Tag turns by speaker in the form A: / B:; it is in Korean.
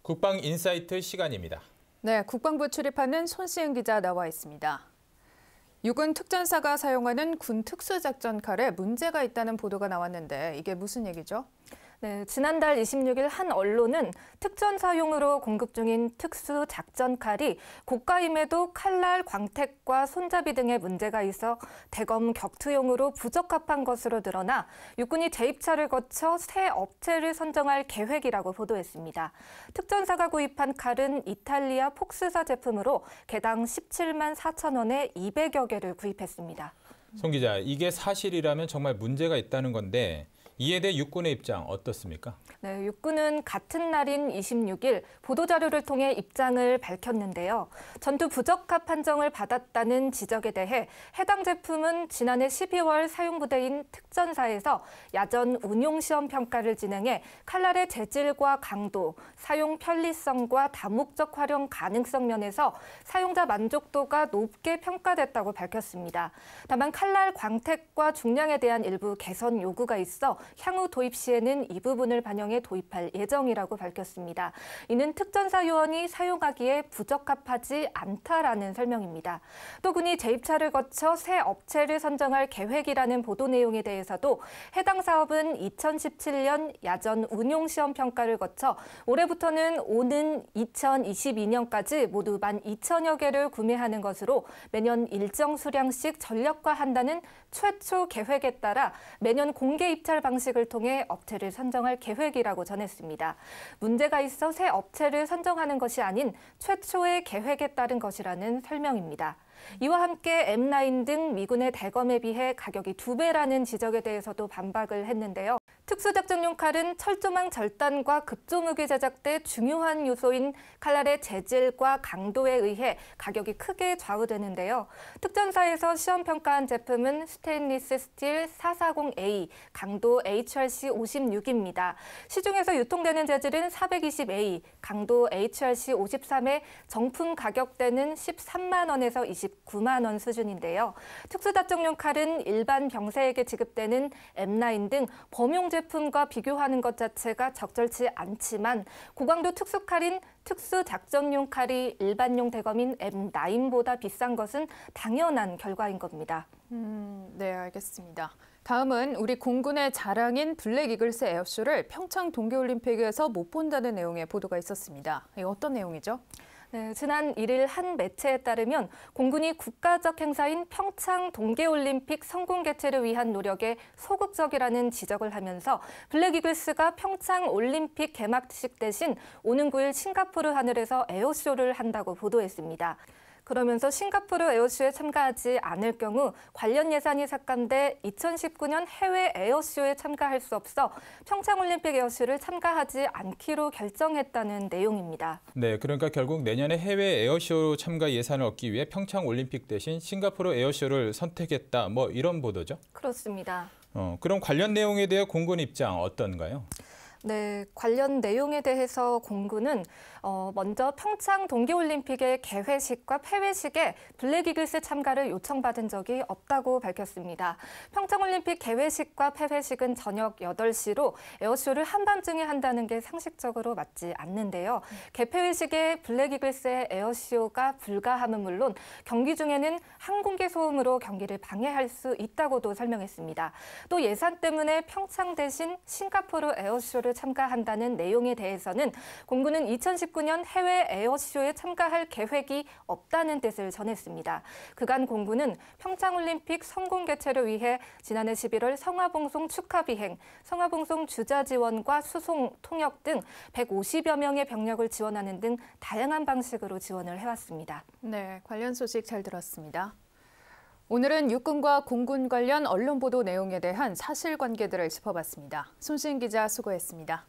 A: 국방인사이트 시간입니다.
B: 네, 국방부 출입하는 손시은 기자 나와 있습니다. 육군 특전사가 사용하는 군 특수작전칼에 문제가 있다는 보도가 나왔는데 이게 무슨 얘기죠?
C: 네, 지난달 26일 한 언론은 특전사용으로 공급 중인 특수작전칼이 고가임에도 칼날, 광택과 손잡이 등의 문제가 있어 대검 격투용으로 부적합한 것으로 드러나 육군이 재입찰을 거쳐 새 업체를 선정할 계획이라고 보도했습니다. 특전사가 구입한 칼은 이탈리아 폭스사 제품으로 개당 17만 4천 원에 200여 개를 구입했습니다.
A: 송 기자, 이게 사실이라면 정말 문제가 있다는 건데 이에 대해 육군의 입장 어떻습니까?
C: 네, 육군은 같은 날인 26일 보도자료를 통해 입장을 밝혔는데요. 전투 부적합 판정을 받았다는 지적에 대해 해당 제품은 지난해 12월 사용부대인 특전사에서 야전 운용시험 평가를 진행해 칼날의 재질과 강도, 사용 편리성과 다목적 활용 가능성 면에서 사용자 만족도가 높게 평가됐다고 밝혔습니다. 다만 칼날 광택과 중량에 대한 일부 개선 요구가 있어 향후 도입 시에는 이 부분을 반영해 도입할 예정이라고 밝혔습니다. 이는 특전사 요원이 사용하기에 부적합하지 않다라는 설명입니다. 또 군이 재입찰을 거쳐 새 업체를 선정할 계획이라는 보도 내용에 대해서도 해당 사업은 2017년 야전 운용시험 평가를 거쳐 올해부터는 오는 2022년까지 모두 12,000여 개를 구매하는 것으로 매년 일정 수량씩 전력화한다는 최초 계획에 따라 매년 공개 입찰 방식을 통해 업체를 선정할 계획이라고 전했습니다. 문제가 있어 새 업체를 선정하는 것이 아닌 최초의 계획에 따른 것이라는 설명입니다. 이와 함께 M9 등 미군의 대검에 비해 가격이 2배라는 지적에 대해서도 반박을 했는데요. 특수작전용 칼은 철조망 절단과 급조무기 제작 때 중요한 요소인 칼날의 재질과 강도에 의해 가격이 크게 좌우되는데요. 특전사에서 시험 평가한 제품은 스테인리스 스틸 440A, 강도 HRC 56입니다. 시중에서 유통되는 재질은 420A, 강도 HRC 53에 정품 가격대는 13만 원에서 29만 원 수준인데요. 특수작전용 칼은 일반 병사에게 지급되는 M9 등 범용 제품과 비교하는 것 자체가 적절치 않지만 고강도 특수칼인 특수작전용 칼이 일반용 대검인 M9보다 비싼 것은 당연한 결과인 겁니다.
B: 네, 알겠습니다. 다음은 우리 공군의 자랑인 블랙 이글스 에어쇼를 평창 동계올림픽에서 못 본다는 내용의 보도가 있었습니다. 어떤 내용이죠?
C: 네, 지난 1일 한 매체에 따르면 공군이 국가적 행사인 평창 동계올림픽 성공 개최를 위한 노력에 소극적이라는 지적을 하면서 블랙 이글스가 평창 올림픽 개막식 대신 오는 9일 싱가포르 하늘에서 에어쇼를 한다고 보도했습니다. 그러면서 싱가포르 에어쇼에 참가하지 않을 경우 관련 예산이 삭감돼 2019년 해외 에어쇼에 참가할 수 없어 평창올림픽 에어쇼를 참가하지 않기로 결정했다는 내용입니다.
A: 네, 그러니까 결국 내년에 해외 에어쇼 참가 예산을 얻기 위해 평창올림픽 대신 싱가포르 에어쇼를 선택했다, 뭐 이런 보도죠?
C: 그렇습니다.
A: 그럼 관련 내용에 대해 공군 입장 어떤가요?
C: 네, 관련 내용에 대해서 공군은 먼저 평창 동계올림픽의 개회식과 폐회식에 블랙 이글스 참가를 요청받은 적이 없다고 밝혔습니다. 평창올림픽 개회식과 폐회식은 저녁 8시로 에어쇼를 한밤중에 한다는 게 상식적으로 맞지 않는데요. 개폐회식에 블랙 이글스의 에어쇼가 불가함은 물론 경기 중에는 항공기 소음으로 경기를 방해할 수 있다고도 설명했습니다. 또 예산 때문에 평창 대신 싱가포르 에어쇼를 참가한다는 내용에 대해서는 공군은 2019년 해외 에어쇼에 참가할 계획이 없다는 뜻을 전했습니다. 그간 공군은 평창올림픽 성공 개최를 위해 지난해 11월 성화봉송 축하 비행, 성화봉송 주자 지원과 수송, 통역 등 150여 명의 병력을 지원하는 등 다양한 방식으로 지원을 해왔습니다.
B: 네, 관련 소식 잘 들었습니다. 오늘은 육군과 공군 관련 언론 보도 내용에 대한 사실관계들을 짚어봤습니다. 손시은 기자 수고했습니다.